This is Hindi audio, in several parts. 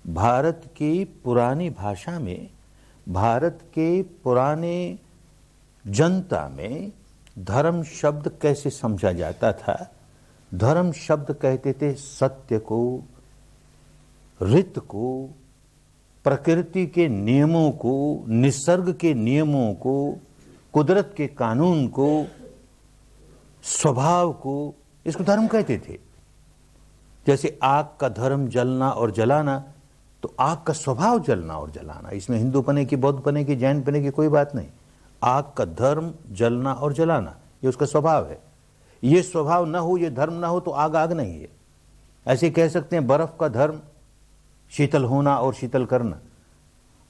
भारत की पुरानी भाषा में, भारत के पुराने जनता में धर्म शब्द कैसे समझा जाता था। धर्म शब्द कहते थे सत्य को, ऋत को, प्रकृति के नियमों को, निसर्ग के नियमों को, कुदरत के कानून को, स्वभाव को, इसको धर्म कहते थे। जैसे आग का धर्म जलना और जलाना, तो आग का स्वभाव जलना और जलाना, इसमें हिंदू पने की, बौद्ध पने की, जैन पने की कोई बात नहीं। आग का धर्म जलना और जलाना, ये उसका स्वभाव है। ये स्वभाव न हो, ये धर्म न हो तो आग आग नहीं है। ऐसे कह सकते हैं बर्फ का धर्म शीतल होना और शीतल करना।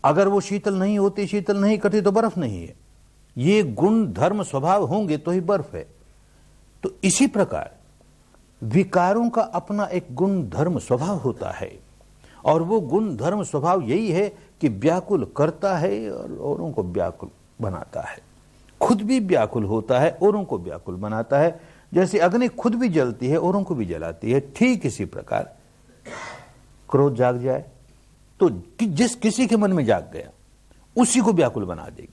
अगर वो शीतल नहीं होती, शीतल नहीं करती तो बर्फ नहीं है। ये गुण धर्म स्वभाव होंगे तो ही बर्फ है। तो इसी प्रकार विकारों का अपना एक गुण धर्म स्वभाव होता है, और वो गुण धर्म स्वभाव यही है कि व्याकुल करता है और औरों को व्याकुल बनाता है। खुद भी व्याकुल होता है, औरों को व्याकुल बनाता है। जैसे अग्नि खुद भी जलती है, औरों को भी जलाती है, ठीक इसी प्रकार क्रोध जाग जाए तो जिस किसी के मन में जाग गया उसी को व्याकुल बना देगी।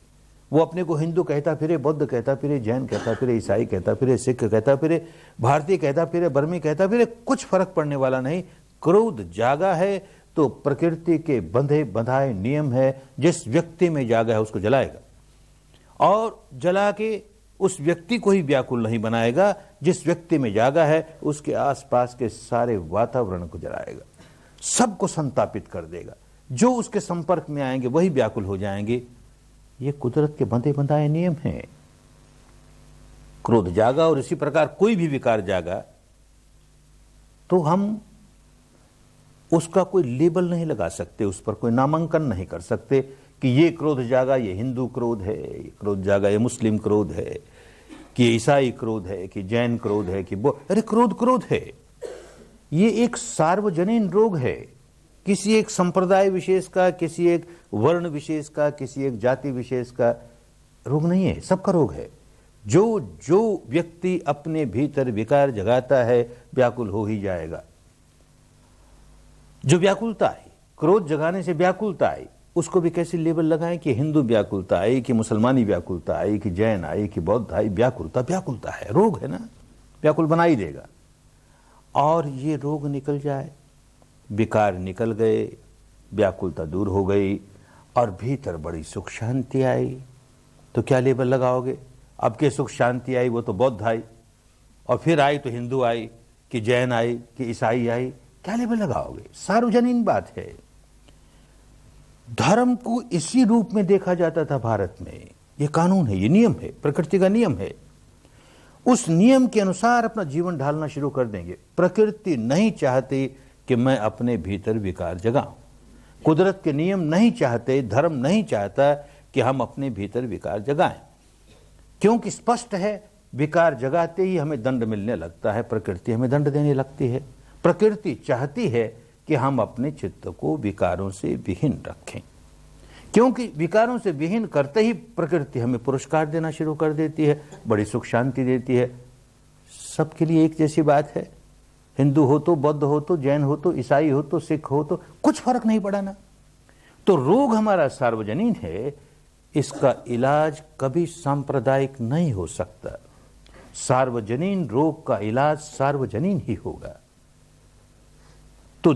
वो अपने को हिंदू कहता फिरे, बौद्ध कहता फिरे, जैन कहता फिरे, ईसाई कहता फिरे, सिख कहता फिरे, भारतीय कहता फिरे, बर्मी कहता फिरे, कुछ फर्क पड़ने वाला नहीं। क्रोध जागा है तो प्रकृति के बंधे बंधाए नियम है, जिस व्यक्ति में जागा है उसको जलाएगा, और जला के उस व्यक्ति को ही व्याकुल नहीं बनाएगा। जिस व्यक्ति में जागा है उसके आसपास के सारे वातावरण को जलाएगा, सबको संतापित कर देगा। जो उसके संपर्क में आएंगे वही व्याकुल हो जाएंगे। ये कुदरत के बंधे बंधाए नियम हैं। क्रोध जागा और इसी प्रकार कोई भी विकार जागा तो हम उसका कोई लेबल नहीं लगा सकते, उस पर कोई नामांकन नहीं कर सकते कि ये क्रोध जागा, ये हिंदू क्रोध है, ये क्रोध जागा, ये मुस्लिम क्रोध है, कि ये ईसाई क्रोध है, कि जैन क्रोध है, कि अरे क्रोध क्रोध है। ये एक सार्वजनीन रोग है, किसी एक संप्रदाय विशेष का, किसी एक वर्ण विशेष का, किसी एक जाति विशेष का रोग नहीं है, सबका रोग है। जो जो व्यक्ति अपने भीतर विकार जगाता है व्याकुल हो ही जाएगा। जो व्याकुलता आई, क्रोध जगाने से व्याकुलता आई, उसको भी कैसे लेबल लगाएं कि हिंदू व्याकुलता आई, कि मुसलमानी व्याकुलता आई, कि जैन आई, कि बौद्ध आई। व्याकुलता व्याकुलता है, रोग है ना, व्याकुल बना ही देगा। और ये रोग निकल जाए, विकार निकल गए, व्याकुलता दूर हो गई और भीतर बड़ी सुख शांति आई, तो क्या लेबल लगाओगे? अब के सुख शांति आई वो तो बौद्ध आई, और फिर आई तो हिंदू आई, कि जैन आई, कि ईसाई आई, क्या लेबल लगाओगे? सार्वजनीन बात है। धर्म को इसी रूप में देखा जाता था भारत में। ये कानून है, ये नियम है, प्रकृति का नियम है। उस नियम के अनुसार अपना जीवन ढालना शुरू कर देंगे। प्रकृति नहीं चाहती कि मैं अपने भीतर विकार जगाऊं। कुदरत के नियम नहीं चाहते, धर्म नहीं चाहता कि हम अपने भीतर विकार जगाएं, क्योंकि स्पष्ट है विकार जगाते ही हमें दंड मिलने लगता है, प्रकृति हमें दंड देने लगती है। प्रकृति चाहती है कि हम अपने चित्त को विकारों से विहीन रखें, क्योंकि विकारों से विहीन करते ही प्रकृति हमें पुरस्कार देना शुरू कर देती है, बड़ी सुख शांति देती है। सबके लिए एक जैसी बात है, हिंदू हो तो, बौद्ध हो तो, जैन हो तो, ईसाई हो तो, सिख हो तो, कुछ फर्क नहीं पड़ा ना। तो रोग हमारा सार्वजनीन है, इसका इलाज कभी सांप्रदायिक नहीं हो सकता। सार्वजनीन रोग का इलाज सार्वजनीन ही होगा। तो